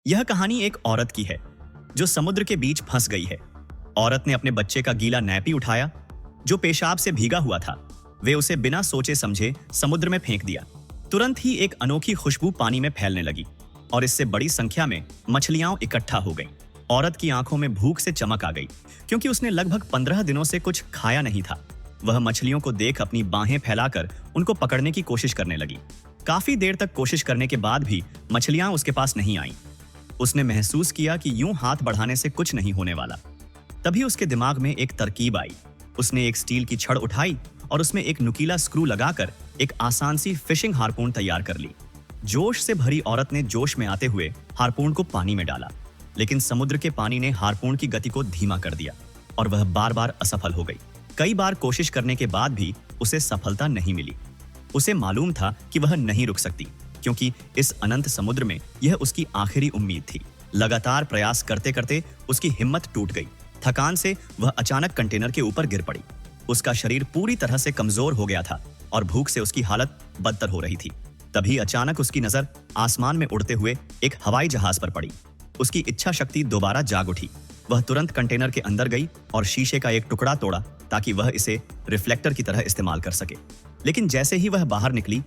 यह कहानी एक औरत की है जो समुद्र के बीच फंस गई है। औरत ने अपने बच्चे का गीला नैपी उठाया जो पेशाब से भीगा हुआ था। वे उसे बिना सोचे समझे समुद्र में फेंक दिया। तुरंत ही एक अनोखी खुशबू पानी में फैलने लगी और इससे बड़ी संख्या में मछलियां इकट्ठा हो गईं। औरत की आंखों में भूख से चमक आ गई क्योंकि उसने लगभग 15 दिनों से कुछ खाया नहीं था। वह मछलियों को देख अपनी बाहें फैलाकर उनको पकड़ने की कोशिश करने लगी। काफी देर तक कोशिश करने के बाद भी मछलियां उसके पास नहीं आईं। उसने महसूस किया कि यूं हाथ बढ़ाने से कुछ नहीं होने वाला। तभी उसके दिमाग में एक तरकीब आई। उसने एक स्टील की छड़ उठाई और उसमें एक नुकीला स्क्रू लगाकर एक आसान सी फिशिंग हार्पून तैयार कर ली। जोश से भरी औरत ने जोश में आते हुए हार्पून को पानी में डाला, लेकिन समुद्र के पानी ने हार्पून की गति को धीमा कर दिया और वह बार बार असफल हो गई। कई बार कोशिश करने के बाद भी उसे सफलता नहीं मिली। उसे मालूम था कि वह नहीं रुक सकती क्योंकि इस अनंत समुद्र में यह उसकी आखिरी उम्मीद थी। लगातार प्रयास करते करते उसकी हिम्मत टूट गई। थकान से वह अचानक कंटेनर के ऊपर गिर पड़ी। उसका शरीर पूरी तरह से कमजोर हो गया था और भूख से उसकी हालत बदतर हो रही थी। तभी अचानक उसकी नजर आसमान में उड़ते हुए एक हवाई जहाज पर पड़ी। उसकी इच्छा शक्ति दोबारा जाग उठी। वह तुरंत कंटेनर के अंदर गई और शीशे का एक टुकड़ा तोड़ा ताकि वह इसे रिफ्लेक्टर की तरह इस्तेमाल कर सके। लेकिन जैसे ही वह बाहर निकली,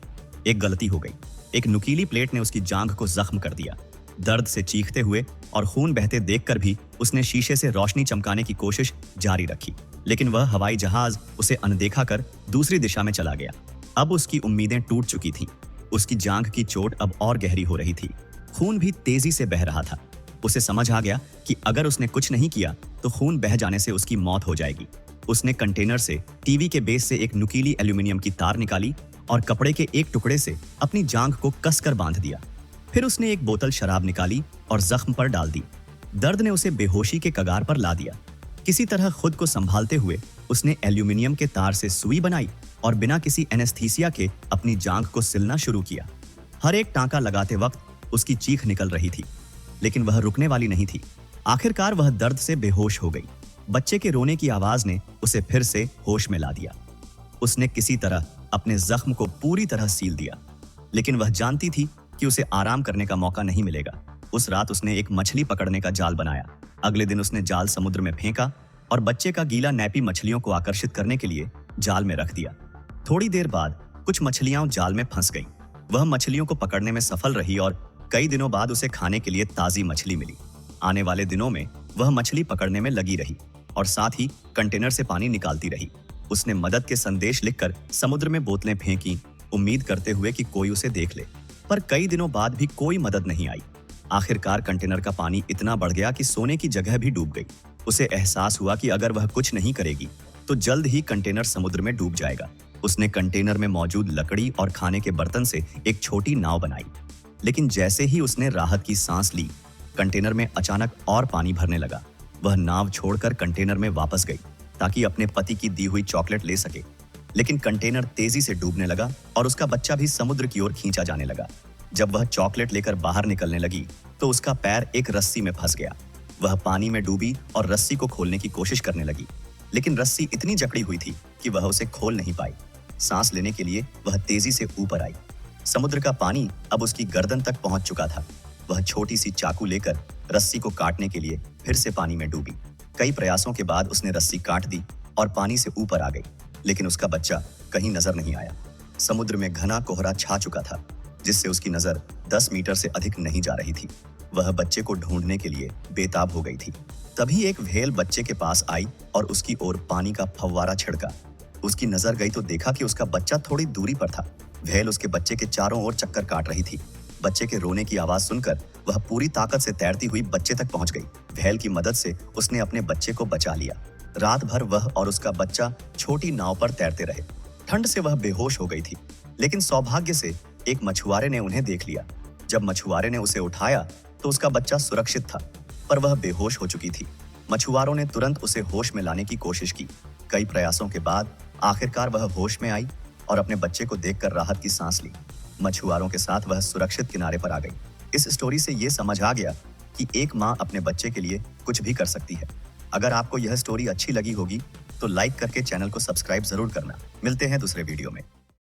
एक गलती हो गई। एक नुकीली प्लेट ने उसकी जांघ को जख्म कर दिया। दर्द से चीखते हुए और खून बहते देखकर भी उसने शीशे से रोशनी चमकाने की कोशिश जारी रखी, लेकिन वह हवाई जहाज उसे अनदेखा कर दूसरी दिशा में चला गया। अब उसकी उम्मीदें टूट चुकी थीं। उसकी जांघ की चोट अब और गहरी हो रही थी। खून भी तेजी से बह रहा था। उसे समझ आ गया कि अगर उसने कुछ नहीं किया तो खून बह जाने से उसकी मौत हो जाएगी। उसने कंटेनर से टीवी के बेस से एक नुकीली एल्यूमिनियम की तार निकाली और कपड़े के एक टुकड़े से अपनी जांघ को कसकर बांध दिया। फिर उसने एक बोतल शराब निकाली और जख्म पर डाल दी। दर्द ने उसे बेहोशी के कगार पर ला दिया। किसी तरह खुद को संभालते हुए उसने एल्यूमिनियम के तार से सुई बनाई और बिना किसी एनेस्थीसिया के अपनी जांघ को सिलना शुरू किया। हर एक टांका लगाते वक्त उसकी चीख निकल रही थी, लेकिन वह रुकने वाली नहीं थी। आखिरकार वह दर्द से बेहोश हो गई। बच्चे के रोने की आवाज ने उसे फिर से होश में ला दिया। उसने किसी तरह अपने जख्म को पूरी तरह सील दिया, लेकिन वह जानती थी कि उसे आराम करने का मौका नहीं मिलेगा। उस रात उसने एक मछली पकड़ने का जाल बनाया। अगले दिन उसने जाल समुद्र में फेंका और बच्चे का गीला नैपी मछलियों को आकर्षित करने के लिए जाल में रख दिया। थोड़ी देर बाद कुछ मछलियां जाल में फंस गईं। वह मछलियों को पकड़ने में सफल रही और कई दिनों बाद उसे खाने के लिए ताजी मछली मिली। आने वाले दिनों में वह मछली पकड़ने में लगी रही और साथ ही कंटेनर से पानी निकालती रही। उसने मदद के संदेश लिखकर समुद्र में बोतलें फेंकी, उम्मीद करते हुए कि कोई उसे देख ले, पर कई दिनों बाद भी कोई मदद नहीं आई। आखिरकार कंटेनर का पानी इतना बढ़ गया कि सोने की जगह भी डूब गई। उसे एहसास हुआ कि अगर वह कुछ नहीं करेगी तो जल्द ही कंटेनर समुद्र में डूब जाएगा। उसने कंटेनर में मौजूद लकड़ी और खाने के बर्तन से एक छोटी नाव बनाई, लेकिन जैसे ही उसने राहत की सांस ली, कंटेनर में अचानक और पानी भरने लगा। वह नाव छोड़कर कंटेनर में वापस गई ताकि अपने पति की दी हुई चॉकलेट ले सके, लेकिन कंटेनर तेजी से डूबने लगा और उसका बच्चा भी समुद्र की ओर खींचा जाने लगा। जब वह चॉकलेट लेकर बाहर निकलने लगी तो उसका पैर एक रस्सी में फंस गया। वह पानी में डूबी और रस्सी को खोलने की कोशिश करने लगी, लेकिन रस्सी इतनी जकड़ी हुई थी कि वह उसे खोल नहीं पाई। सांस लेने के लिए वह तेजी से ऊपर आई। समुद्र का पानी अब उसकी गर्दन तक पहुंच चुका था। वह छोटी सी चाकू लेकर रस्सी को काटने के लिए फिर से पानी में डूबी। कई प्रयासों के बाद उसने रस्सी काट दी और पानी से ऊपर आ गई, लेकिन उसका बच्चा कहीं नजर नहीं आया। समुद्र में घना कोहरा छा चुका था, जिससे उसकी नजर 10 मीटर से अधिक नहीं जा रही थी। वह बच्चे को ढूंढने के लिए बेताब हो गई थी। तभी एक व्हेल बच्चे के पास आई और उसकी ओर पानी का फव्वारा छिड़का। उसकी नजर गई तो देखा कि उसका बच्चा थोड़ी दूरी पर था। व्हेल उसके बच्चे के चारों ओर चक्कर काट रही थी। बच्चे के रोने की आवाज सुनकर वह पूरी ताकत से तैरती हुई बच्चे तक पहुंच गई। व्हेल की मदद से उसने अपने बच्चे को बचा लिया। रात भर वह और उसका बच्चा छोटी नाव पर तैरते रहे। ठंड से वह बेहोश हो गई थी, लेकिन सौभाग्य से एक मछुआरे ने उन्हें देख लिया। जब मछुआरे ने उसे उठाया तो उसका बच्चा सुरक्षित था, पर वह बेहोश हो चुकी थी। मछुआरों ने तुरंत उसे होश में लाने की कोशिश की। कई प्रयासों के बाद आखिरकार वह होश में आई और अपने बच्चे को देखकर राहत की सांस ली। मछुआरों के साथ वह सुरक्षित किनारे पर आ गई। इस स्टोरी से ये समझ आ गया कि एक माँ अपने बच्चे के लिए कुछ भी कर सकती है। अगर आपको यह स्टोरी अच्छी लगी होगी तो लाइक करके चैनल को सब्सक्राइब जरूर करना। मिलते हैं दूसरे वीडियो में।